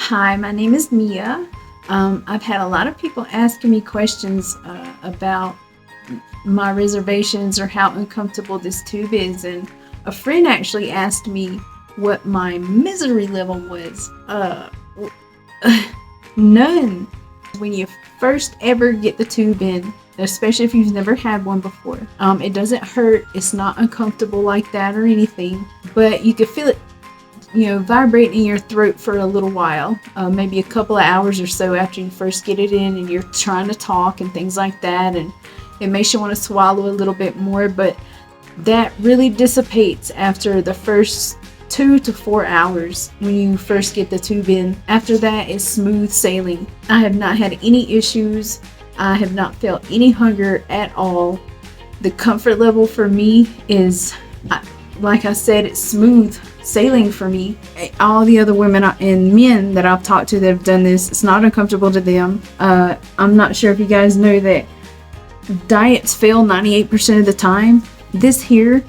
Hi, my name is Mia. I've had a lot of people asking me questions about my reservations or how uncomfortable this tube is, and a friend actually asked me what my misery level was. None. When you first ever get the tube in, especially if you've never had one before, it doesn't hurt. It's not uncomfortable like that or anything, but you can feel it vibrate in your throat for a little while, maybe a couple of hours or so after you first get it in and you're trying to talk and things like that, and it makes you want to swallow a little bit more, but that really dissipates after the first 2 to 4 hours when you first get the tube in. After that, it's smooth sailing. I have not had any issues. I have not felt any hunger at all. The comfort level for me is, like I said, it's smooth sailing for me. All the other women and men that I've talked to that have done this, it's not uncomfortable to them. I'm not sure if you guys know that diets fail 98% of the time. This here,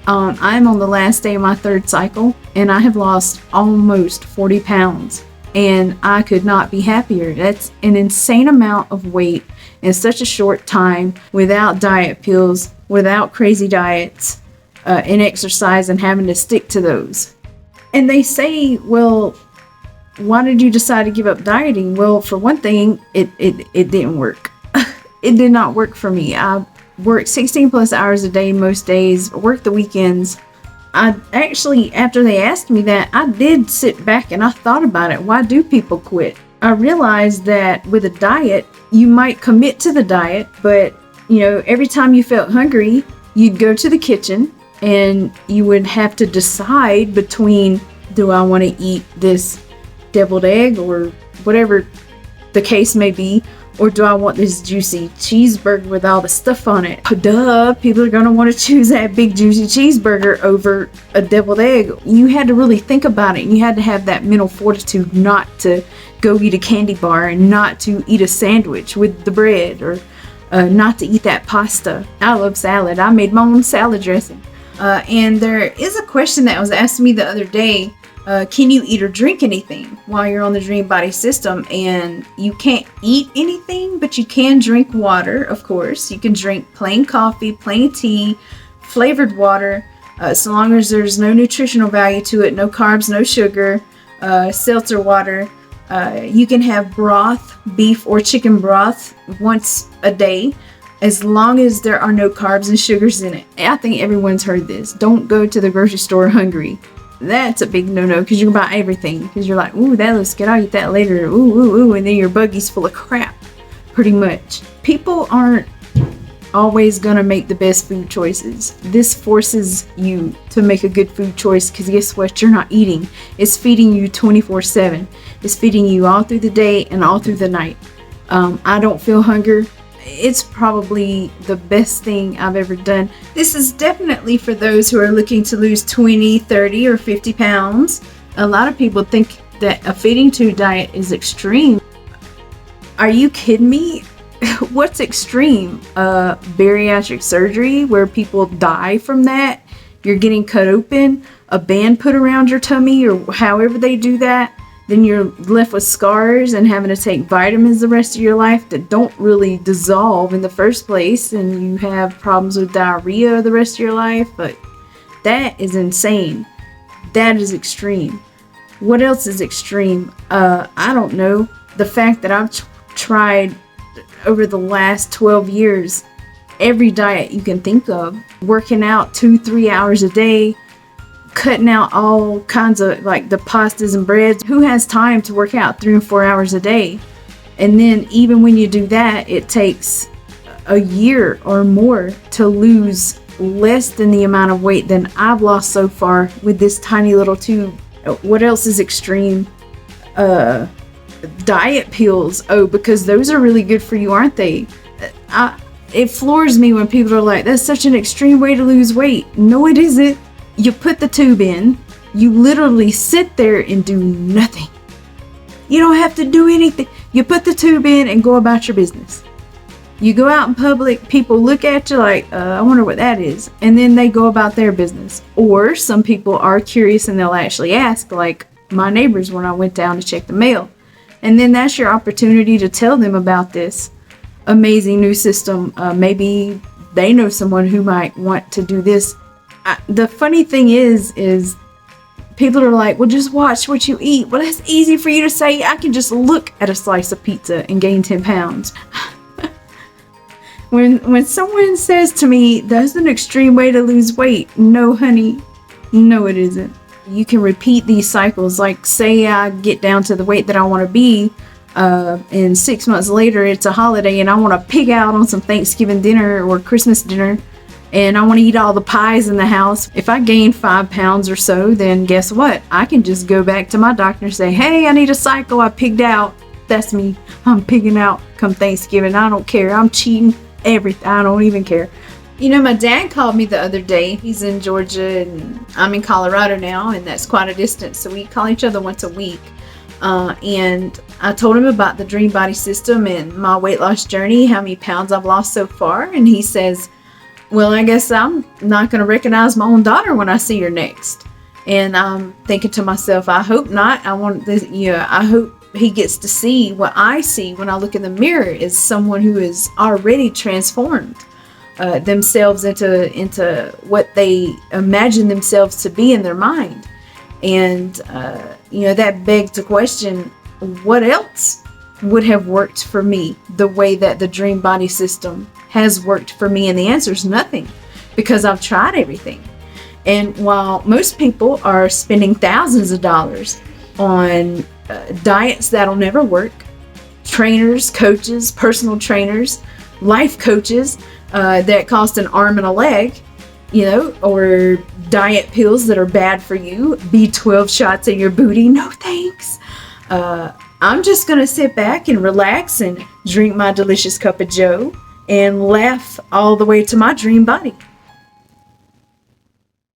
I'm on the last day of my 3rd cycle and I have lost almost 40 pounds and I could not be happier. That's an insane amount of weight in such a short time, without diet pills, without crazy diets, and exercise and having to stick to those. And they say, well, why did you decide to give up dieting? Well, for one thing, it didn't work. It did not work for me. I worked 16 plus hours a day most days, worked the weekends. I actually, after they asked me that, I did sit back and I thought about it. Why do people quit? I realized that with a diet, you might commit to the diet, but every time you felt hungry, you'd go to the kitchen and you would have to decide between, do I want to eat this deviled egg or whatever the case may be, or do I want this juicy cheeseburger with all the stuff on it? Duh, people are going to want to choose that big juicy cheeseburger over a deviled egg. You had to really think about it, and you had to have that mental fortitude not to go eat a candy bar and not to eat a sandwich with the bread, or not to eat that pasta. I love salad. I made my own salad dressing. And there is a question that was asked me the other day. Can you eat or drink anything while you're on the Dream Body system? And you can't eat anything, but you can drink water, of course. You can drink plain coffee, plain tea, flavored water, so long as there's no nutritional value to it, no carbs, no sugar, seltzer water. You can have broth, beef or chicken broth once a day, as long as there are no carbs and sugars in it. I think everyone's heard this. Don't go to the grocery store hungry. That's a big no-no, because you can buy everything. Because you're like, ooh, that looks good. I'll eat that later. Ooh, ooh, ooh. And then your buggy's full of crap, pretty much. People aren't always going to make the best food choices. This forces you to make a good food choice, because guess what? You're not eating. It's feeding you 24/7. It's feeding you all through the day and all through the night. I don't feel hunger. It's probably the best thing I've ever done. This is definitely for those who are looking to lose 20, 30, or 50 pounds. A lot of people think that a feeding tube diet is extreme. Are you kidding me? What's extreme? Bariatric surgery where people die from that? You're getting cut open, a band put around your tummy, or however they do that. Then you're left with scars and having to take vitamins the rest of your life that don't really dissolve in the first place, and you have problems with diarrhea the rest of your life. But that is insane. That is extreme. What else is extreme? I don't know. The fact that I've tried over the last 12 years every diet you can think of, working out 2-3 hours a day, cutting out all kinds of like the pastas and breads. Who has time to work out 3 and 4 hours a day? And then even when you do that, it takes a year or more to lose less than the amount of weight than I've lost so far with this tiny little tube. What else is extreme? Diet pills. Oh, because those are really good for you, aren't they? It floors me when people are like, that's such an extreme way to lose weight. No, it isn't. You put the tube in, you literally sit there and do nothing. You don't have to do anything. You put the tube in and go about your business. You go out in public, people look at you like, I wonder what that is. And then they go about their business. Or some people are curious and they'll actually ask, like, my neighbors when I went down to check the mail. And then that's your opportunity to tell them about this amazing new system. Maybe they know someone who might want to do this. The funny thing is people are like, well, just watch what you eat. Well, that's easy for you to say. I can just look at a slice of pizza and gain 10 pounds. When someone says to me, that's an extreme way to lose weight. No, honey. No, it isn't. You can repeat these cycles. Like, say I get down to the weight that I want to be, and 6 months later it's a holiday and I want to pig out on some Thanksgiving dinner or Christmas dinner, and I want to eat all the pies in the house. If I gain 5 pounds or so, then guess what? I can just go back to my doctor and say, hey, I need a cycle. I pigged out. That's me. I'm pigging out come Thanksgiving. I don't care. I'm cheating everything. I don't even care. You know, my dad called me the other day. He's in Georgia and I'm in Colorado now, and that's quite a distance. So we call each other once a week. And I told him about the Dream Body System and my weight loss journey, how many pounds I've lost so far. And he says, well, I guess I'm not going to recognize my own daughter when I see her next. And I'm thinking to myself, I hope not. I want this, I hope he gets to see what I see when I look in the mirror is someone who is already transformed themselves into what they imagine themselves to be in their mind. And, that begs the question, what else would have worked for me the way that the Dream Body System has worked for me? And the answer is nothing, because I've tried everything. And while most people are spending thousands of dollars on diets that'll never work, trainers, coaches, personal trainers, life coaches that cost an arm and a leg, or diet pills that are bad for you, B12 shots in your booty, no thanks. I'm just going to sit back and relax and drink my delicious cup of joe and laugh all the way to my dream body.